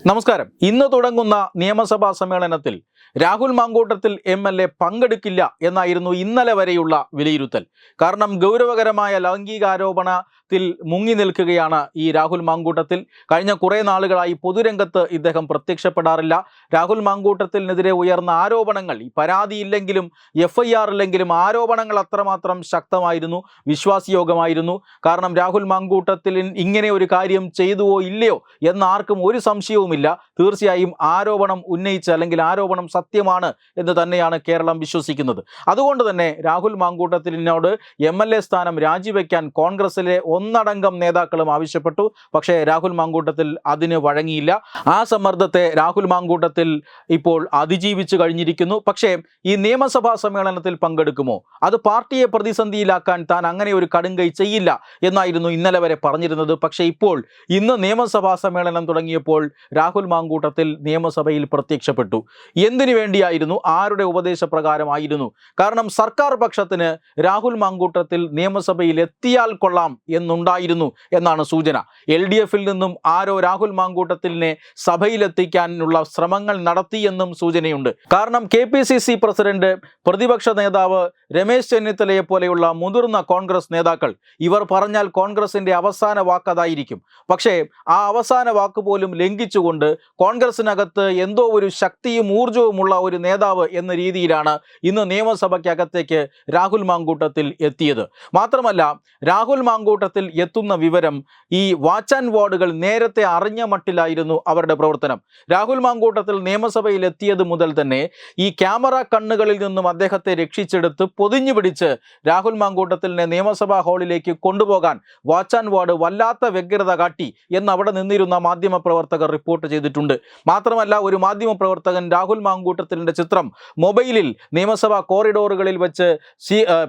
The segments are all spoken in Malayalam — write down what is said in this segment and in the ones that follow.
നമസ്കാരം. ഇന്ന് തുടങ്ങുന്ന നിയമസഭാ സമ്മേളനത്തിൽ രാഹുൽ മാങ്കൂട്ടത്തിൽ MLA പങ്കെടുക്കില്ല എന്നായിരുന്നു ഇന്നലെ വരെയുള്ള വിലയിരുത്തൽ. കാരണം ഗൗരവകരമായ ലൈംഗികാരോപണത്തിൽ മുങ്ങി നിൽക്കുകയാണ് ഈ രാഹുൽ മാങ്കൂട്ടത്തിൽ. കഴിഞ്ഞ കുറേ നാളുകളായി പൊതുരംഗത്ത് ഇദ്ദേഹം പ്രത്യക്ഷപ്പെടാറില്ല. രാഹുൽ മാങ്കൂട്ടത്തിനെതിരെ ഉയർന്ന ആരോപണങ്ങൾ, ഈ പരാതിയില്ലെങ്കിലും FIR ഇല്ലെങ്കിലും ആരോപണങ്ങൾ അത്രമാത്രം ശക്തമായിരുന്നു, വിശ്വാസയോഗ്യമായിരുന്നു. കാരണം രാഹുൽ മാങ്കൂട്ടത്തിൽ ഇങ്ങനെ ഒരു കാര്യം ചെയ്തുവോ ഇല്ലയോ എന്നാർക്കും ഒരു സംശയവുമില്ല. തീർച്ചയായും ആരോപണം ഉന്നയിച്ച് അല്ലെങ്കിൽ ആരോപണം സത്യമാണ് എന്ന് തന്നെയാണ് കേരളം വിശ്വസിക്കുന്നത്. അതുകൊണ്ട് തന്നെ രാഹുൽ മാങ്കൂട്ടത്തിലിനോട് MLA സ്ഥാനം രാജിവെക്കാൻ കോൺഗ്രസിലെ ഒന്നടങ്കം നേതാക്കളും ആവശ്യപ്പെട്ടു. പക്ഷേ രാഹുൽ മാങ്കൂട്ടത്തിൽ അതിന് വഴങ്ങിയില്ല. ആ സമ്മർദ്ദത്തെ രാഹുൽ മാങ്കൂട്ടത്തിൽ ഇപ്പോൾ അതിജീവിച്ചു കഴിഞ്ഞിരിക്കുന്നു. പക്ഷേ ഈ നിയമസഭാ സമ്മേളനത്തിൽ പങ്കെടുക്കുമോ, അത് പാർട്ടിയെ പ്രതിസന്ധിയിലാക്കാൻ താൻ അങ്ങനെ ഒരു കടുങ്കൈ ചെയ്യില്ല എന്നായിരുന്നു ഇന്നലെ വരെ പറഞ്ഞിരുന്നത്. പക്ഷേ ഇപ്പോൾ ഇന്ന് നിയമസഭാ സമ്മേളനം തുടങ്ങിയപ്പോൾ രാഹുൽ മാങ്കൂട്ടത്തിൽ നിയമസഭയിൽ പ്രത്യക്ഷപ്പെട്ടു. എന്തിനു വേണ്ടിയായിരുന്നു, ആരുടെ ഉപദേശപ്രകാരമായിരുന്നു? കാരണം സർക്കാർ പക്ഷത്തിന് രാഹുൽ മാങ്കൂട്ടത്തിൽ നിയമസഭയിൽ എത്തിയാൽ കൊള്ളാം എന്നുണ്ടായിരുന്നു എന്നാണ് സൂചന. LDFിൽ നിന്നും ആരോ രാഹുൽ മാങ്കൂട്ടത്തിലിനെ സഭയിലെത്തിക്കാനുള്ള ശ്രമങ്ങൾ നടത്തിയെന്നും സൂചനയുണ്ട്. കാരണം KPCC പ്രസിഡന്റ്, പ്രതിപക്ഷ നേതാവ് രമേശ് ചെന്നിത്തലയെ പോലെയുള്ള മുതിർന്ന കോൺഗ്രസ് നേതാക്കൾ, ഇവർ പറഞ്ഞാൽ കോൺഗ്രസിന്റെ അവസാന വാക്കതായിരിക്കും. പക്ഷേ ആ അവസാന വാക്ക് പോലും ലംഘിച്ചുകൊണ്ട് കോൺഗ്രസിനകത്ത് എന്തോ ഒരു ശക്തിയും ഊർജവുമുള്ള ഒരു നേതാവ് എന്ന രീതിയിലാണ് ഇന്ന് നിയമസഭയ്ക്കകത്തേക്ക് രാഹുൽ മാങ്കൂട്ടത്തിൽ എത്തിയത്. മാത്രമല്ല, രാഹുൽ മാങ്കൂട്ടത്തിൽ എത്തുന്ന വിവരം ഈ വാച്ച് ആൻഡ് വാർഡുകൾ നേരത്തെ അറിഞ്ഞ മട്ടിലായിരുന്നു അവരുടെ പ്രവർത്തനം. രാഹുൽ മാങ്കൂട്ടത്തിൽ നിയമസഭയിൽ എത്തിയത് മുതൽ തന്നെ ഈ ക്യാമറ കണ്ണുകളിൽ നിന്നും അദ്ദേഹത്തെ രക്ഷിച്ചെടുത്ത് പൊതിഞ്ഞു പിടിച്ച് രാഹുൽ മാങ്കൂട്ടത്തിലിനെ നിയമസഭാ ഹാളിലേക്ക് കൊണ്ടുപോകാൻ വാച്ച് ആൻഡ് വാർഡ് വല്ലാത്ത വ്യഗ്രത കാട്ടി എന്ന് അവിടെ നിന്നിരുന്ന മാധ്യമപ്രവർത്തകർ റിപ്പോർട്ട് ചെയ്തിട്ടുണ്ട്. മാത്രമല്ല, ഒരു മാധ്യമപ്രവർത്തകൻ രാഹുൽ മാങ്കൂട്ടത്തിലിന്റെ ചിത്രം മൊബൈലിൽ നിയമസഭാ കോറിഡോറുകളിൽ വെച്ച്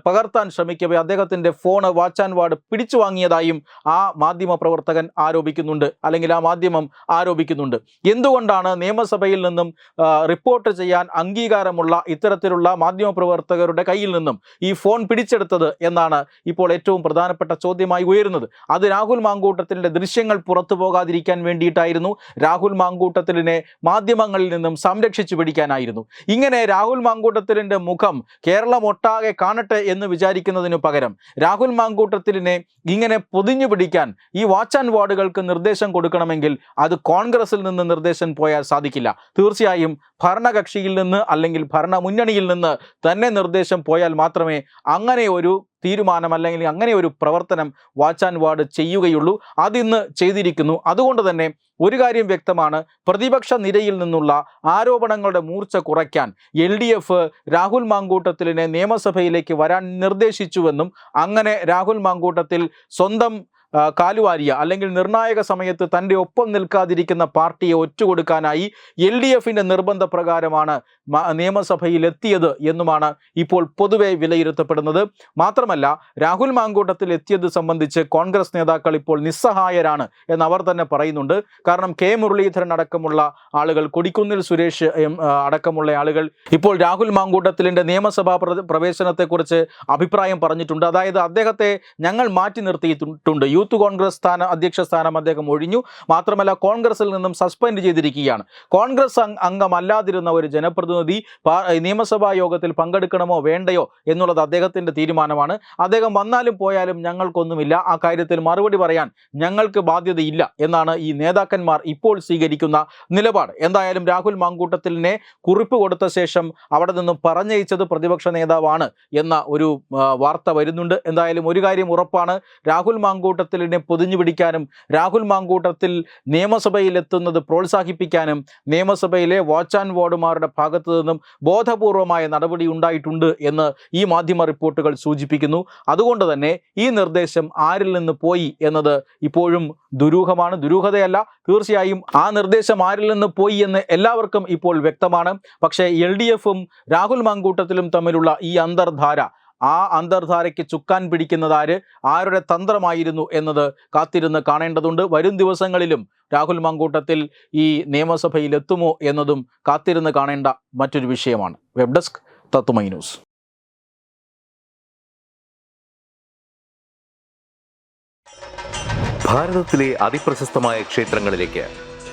പകർത്താൻ ശ്രമിക്കവേ അദ്ദേഹത്തിന്റെ ഫോണ് വാച്ച് ആൻഡ് വാർഡ് പിടിച്ചു വാങ്ങിയതായും ആ മാധ്യമപ്രവർത്തകൻ ആരോപിക്കുന്നുണ്ട്, അല്ലെങ്കിൽ ആ മാധ്യമം ആരോപിക്കുന്നുണ്ട്. എന്തുകൊണ്ടാണ് നിയമസഭയിൽ നിന്നും റിപ്പോർട്ട് ചെയ്യാൻ അംഗീകാരമുള്ള ഇത്തരത്തിലുള്ള മാധ്യമപ്രവർത്തകരുടെ കയ്യിൽ നിന്നും ഈ ഫോൺ പിടിച്ചെടുത്തത് എന്നാണ് ഇപ്പോൾ ഏറ്റവും പ്രധാനപ്പെട്ട ചോദ്യമായി ഉയരുന്നത്. അത് രാഹുൽ മാങ്കൂട്ടത്തിലിന്റെ ദൃശ്യങ്ങൾ പുറത്തു പോകാതിരിക്കാൻ വേണ്ടിയിട്ടായിരുന്നു, രാഹുൽ മാങ്കൂട്ടത്തിലിനെ മാധ്യമങ്ങളിൽ നിന്നും സംരക്ഷിച്ചു പിടിക്കാനായിരുന്നു. ഇങ്ങനെ രാഹുൽ മാങ്കൂട്ടത്തിലിന്റെ മുഖം കേരളം ഒട്ടാകെ കാണട്ടെ എന്ന് വിചാരിക്കുന്നതിനു പകരം രാഹുൽ മാങ്കൂട്ടത്തിലിനെ ഇങ്ങനെ പൊതിഞ്ഞു പിടിക്കാൻ ഈ വാച്ച് ആൻഡ് വാർഡുകൾക്ക് നിർദ്ദേശം കൊടുക്കണമെങ്കിൽ അത് കോൺഗ്രസിൽ നിന്ന് നിർദ്ദേശം പോയാൽ സാധിക്കില്ല. തീർച്ചയായും ഭരണകക്ഷിയിൽ നിന്ന് അല്ലെങ്കിൽ ഭരണ മുന്നണിയിൽ നിന്ന് തന്നെ നിർദ്ദേശം പോയാൽ മാത്രമേ അങ്ങനെ ഒരു തീരുമാനം അല്ലെങ്കിൽ അങ്ങനെ ഒരു പ്രവർത്തനം വാച്ച് ആൻഡ് വാർഡ് ചെയ്യുകയുള്ളൂ. അതിന്ന് ചെയ്തിരിക്കുന്നു. അതുകൊണ്ട് തന്നെ ഒരു കാര്യം വ്യക്തമാണ്, പ്രതിപക്ഷ നിരയിൽ നിന്നുള്ള ആരോപണങ്ങളുടെ മൂർച്ച കുറയ്ക്കാൻ LDF രാഹുൽ മാങ്കൂട്ടത്തിലിനെ നിയമസഭയിലേക്ക് വരാൻ നിർദ്ദേശിച്ചുവെന്നും അങ്ങനെ രാഹുൽ മാങ്കൂട്ടത്തിൽ സ്വന്തം കാലുവാരിയ അല്ലെങ്കിൽ നിർണായക സമയത്ത് തൻ്റെ ഒപ്പം നിൽക്കാതിരിക്കുന്ന പാർട്ടിയെ ഒറ്റുകൊടുക്കാനായി LDFിൻ്റെ നിർബന്ധപ്രകാരമാണ് നിയമസഭയിൽ എത്തിയത് എന്നുമാണ് ഇപ്പോൾ പൊതുവെ വിലയിരുത്തപ്പെടുന്നത്. മാത്രമല്ല, രാഹുൽ മാങ്കൂട്ടത്തിൽ എത്തിയത് സംബന്ധിച്ച് കോൺഗ്രസ് നേതാക്കൾ ഇപ്പോൾ നിസ്സഹായരാണ് എന്നവർ തന്നെ പറയുന്നുണ്ട്. കാരണം K മുരളീധരൻ അടക്കമുള്ള ആളുകൾ, കൊടിക്കുന്നിൽ സുരേഷ് അടക്കമുള്ള ആളുകൾ ഇപ്പോൾ രാഹുൽ മാങ്കൂട്ടത്തിലിൻ്റെ നിയമസഭാ പ്രവേശനത്തെക്കുറിച്ച് അഭിപ്രായം പറഞ്ഞിട്ടുണ്ട്. അതായത് അദ്ദേഹത്തെ ഞങ്ങൾ മാറ്റി നിർത്തിയിട്ടുണ്ട്, യൂത്ത് കോൺഗ്രസ് അധ്യക്ഷ സ്ഥാനം അദ്ദേഹം ഒഴിഞ്ഞു. മാത്രമല്ല, കോൺഗ്രസിൽ നിന്നും സസ്പെൻഡ് ചെയ്തിരിക്കുകയാണ്. കോൺഗ്രസ് അംഗമല്ലാതിരുന്ന ഒരു ജനപ്രതിനിധി നിയമസഭാ യോഗത്തിൽ പങ്കെടുക്കണമോ വേണ്ടയോ എന്നുള്ളത് അദ്ദേഹത്തിൻ്റെ തീരുമാനമാണ്. അദ്ദേഹം വന്നാലും പോയാലും ഞങ്ങൾക്കൊന്നുമില്ല, ആ കാര്യത്തിൽ മറുപടി പറയാൻ ഞങ്ങൾക്ക് ബാധ്യതയില്ല എന്നാണ് ഈ നേതാക്കന്മാർ ഇപ്പോൾ സ്വീകരിക്കുന്ന നിലപാട്. എന്തായാലും രാഹുൽ മാങ്കൂട്ടത്തിലിനെ കുറിപ്പ് കൊടുത്ത ശേഷം അവിടെ നിന്നും പറഞ്ഞയച്ചത് പ്രതിപക്ഷ നേതാവാണ് എന്ന ഒരു വാർത്ത വരുന്നുണ്ട്. എന്തായാലും ഒരു കാര്യം ഉറപ്പാണ്, രാഹുൽ മാങ്കൂട്ടത്തിലിനെ പൊതിഞ്ഞു പിടിക്കാനും രാഹുൽ മാങ്കൂട്ടത്തിൽ നിയമസഭയിൽ എത്തുന്നത് പ്രോത്സാഹിപ്പിക്കാനും നിയമസഭയിലെ വാച്ച് ആൻഡ് വാർഡുമാരുടെ ഭാഗത്തു നിന്നും ബോധപൂർവമായ നടപടി ഉണ്ടായിട്ടുണ്ട് എന്ന് ഈ മാധ്യമ റിപ്പോർട്ടുകൾ സൂചിപ്പിക്കുന്നു. അതുകൊണ്ട് തന്നെ ഈ നിർദ്ദേശം ആരിൽ നിന്ന് പോയി എന്നത് ഇപ്പോഴും ദുരൂഹമാണ്. ദുരൂഹതയല്ല, തീർച്ചയായും ആ നിർദ്ദേശം ആരിൽ നിന്ന് പോയി എന്ന് എല്ലാവർക്കും ഇപ്പോൾ വ്യക്തമാണ്. പക്ഷേ LDFും രാഹുൽ മാങ്കൂട്ടത്തിലും തമ്മിലുള്ള ഈ അന്തർധാര, ആ അന്തർധാരയ്ക്ക് ചുക്കാൻ പിടിക്കുന്നതാര്, ആരുടെ തന്ത്രമായിരുന്നു എന്നത് കാത്തിരുന്ന് കാണേണ്ടതുണ്ട്. വരും ദിവസങ്ങളിലും രാഹുൽ മാങ്കൂട്ടത്തിൽ ഈ നിയമസഭയിൽ എത്തുമോ എന്നതും കാത്തിരുന്ന് കാണേണ്ട മറ്റൊരു വിഷയമാണ്. വെബ് ഡെസ്ക് തത്തുമൈ ന്യൂസ്. ഭാരതത്തിലെ അതിപ്രശസ്തമായ ക്ഷേത്രങ്ങളിലേക്ക്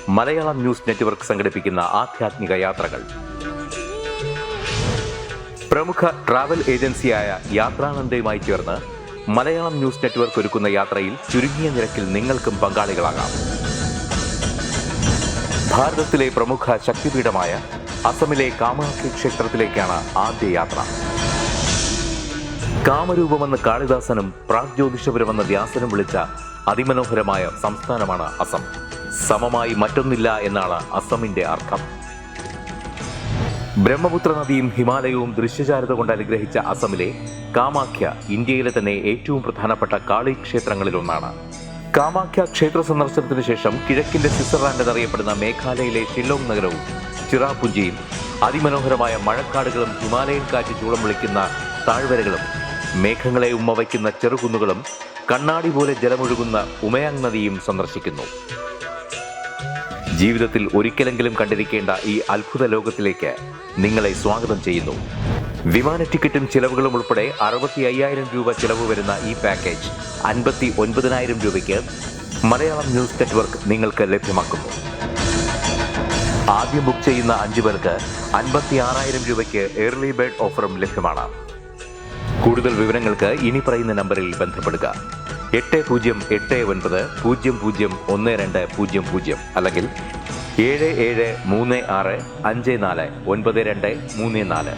മലയാളം ന്യൂസ് നെറ്റ്വർക്ക് സംഘടിപ്പിക്കുന്ന ആധ്യാത്മിക യാത്രകൾ. പ്രമുഖ ട്രാവൽ ഏജൻസിയായ യാത്രാനന്ദയുമായി ചേർന്ന് മലയാളം ന്യൂസ് നെറ്റ്വർക്ക് ഒരുക്കുന്ന യാത്രയിൽ ചുരുങ്ങിയ നിരക്കിൽ നിങ്ങൾക്കും പങ്കാളികളാകാം. ഭാരതത്തിലെ പ്രമുഖ ശക്തിപീഠമായ അസമിലെ കാമാഖ്യ ക്ഷേത്രത്തിലേക്കാണ് ആദ്യ യാത്ര. കാമരൂപമെന്ന് കാളിദാസനും പ്രാഗ്ജ്യോതിഷപുരമെന്ന വ്യാസനും വിളിച്ച അതിമനോഹരമായ സംസ്ഥാനമാണ് അസം. സമമായി മറ്റൊന്നില്ല എന്നാണ് അസമിന്റെ അർത്ഥം. ബ്രഹ്മപുത്ര നദിയും ഹിമാലയവും ദൃശ്യചാരുത കൊണ്ട് അനുഗ്രഹിച്ച അസമിലെ കാമാഖ്യ ഇന്ത്യയിലെ തന്നെ ഏറ്റവും പ്രധാനപ്പെട്ട കാളി ക്ഷേത്രങ്ങളിലൊന്നാണ്. കാമാഖ്യ ക്ഷേത്ര സന്ദർശനത്തിന് ശേഷം കിഴക്കിന്റെ സ്വിറ്റ്സർലാൻഡ് എന്നറിയപ്പെടുന്ന മേഘാലയയിലെ ഷില്ലോങ് നഗരവും ചിറാപുഞ്ചിയും അതിമനോഹരമായ മഴക്കാടുകളും ഹിമാലയൻ കാറ്റ് ചൂളം വിളിക്കുന്ന താഴ്വരകളും മേഘങ്ങളെ ഉമ്മവയ്ക്കുന്ന ചെറുകുന്നുകളും കണ്ണാടി പോലെ ജലമൊഴുകുന്ന ഉമയാങ് നദിയും സന്ദർശിക്കുന്നു. ജീവിതത്തിൽ ഒരിക്കലെങ്കിലും കണ്ടിരിക്കേണ്ട ഈ അത്ഭുത ലോകത്തിലേക്ക് നിങ്ങളെ സ്വാഗതം ചെയ്യുന്നു. വിമാന ടിക്കറ്റും ചിലവുകളും ഉൾപ്പെടെ 65,000 രൂപ ചിലവ് വരുന്ന ഈ പാക്കേജ് 59,000 രൂപയ്ക്ക് മലയാളം ന്യൂസ് നെറ്റ്വർക്ക് നിങ്ങൾക്ക് ലഭ്യമാക്കുന്നു. ആദ്യം ബുക്ക് ചെയ്യുന്ന 5 പേർക്ക് 56,000 രൂപയ്ക്ക് ഏർലി ബേർഡ് ഓഫറും ലഭ്യമാണ്. കൂടുതൽ വിവരങ്ങൾക്ക് ഇനി പറയുന്ന നമ്പറിൽ ബന്ധപ്പെടുക. 8089001200 അല്ലെങ്കിൽ 7736549234.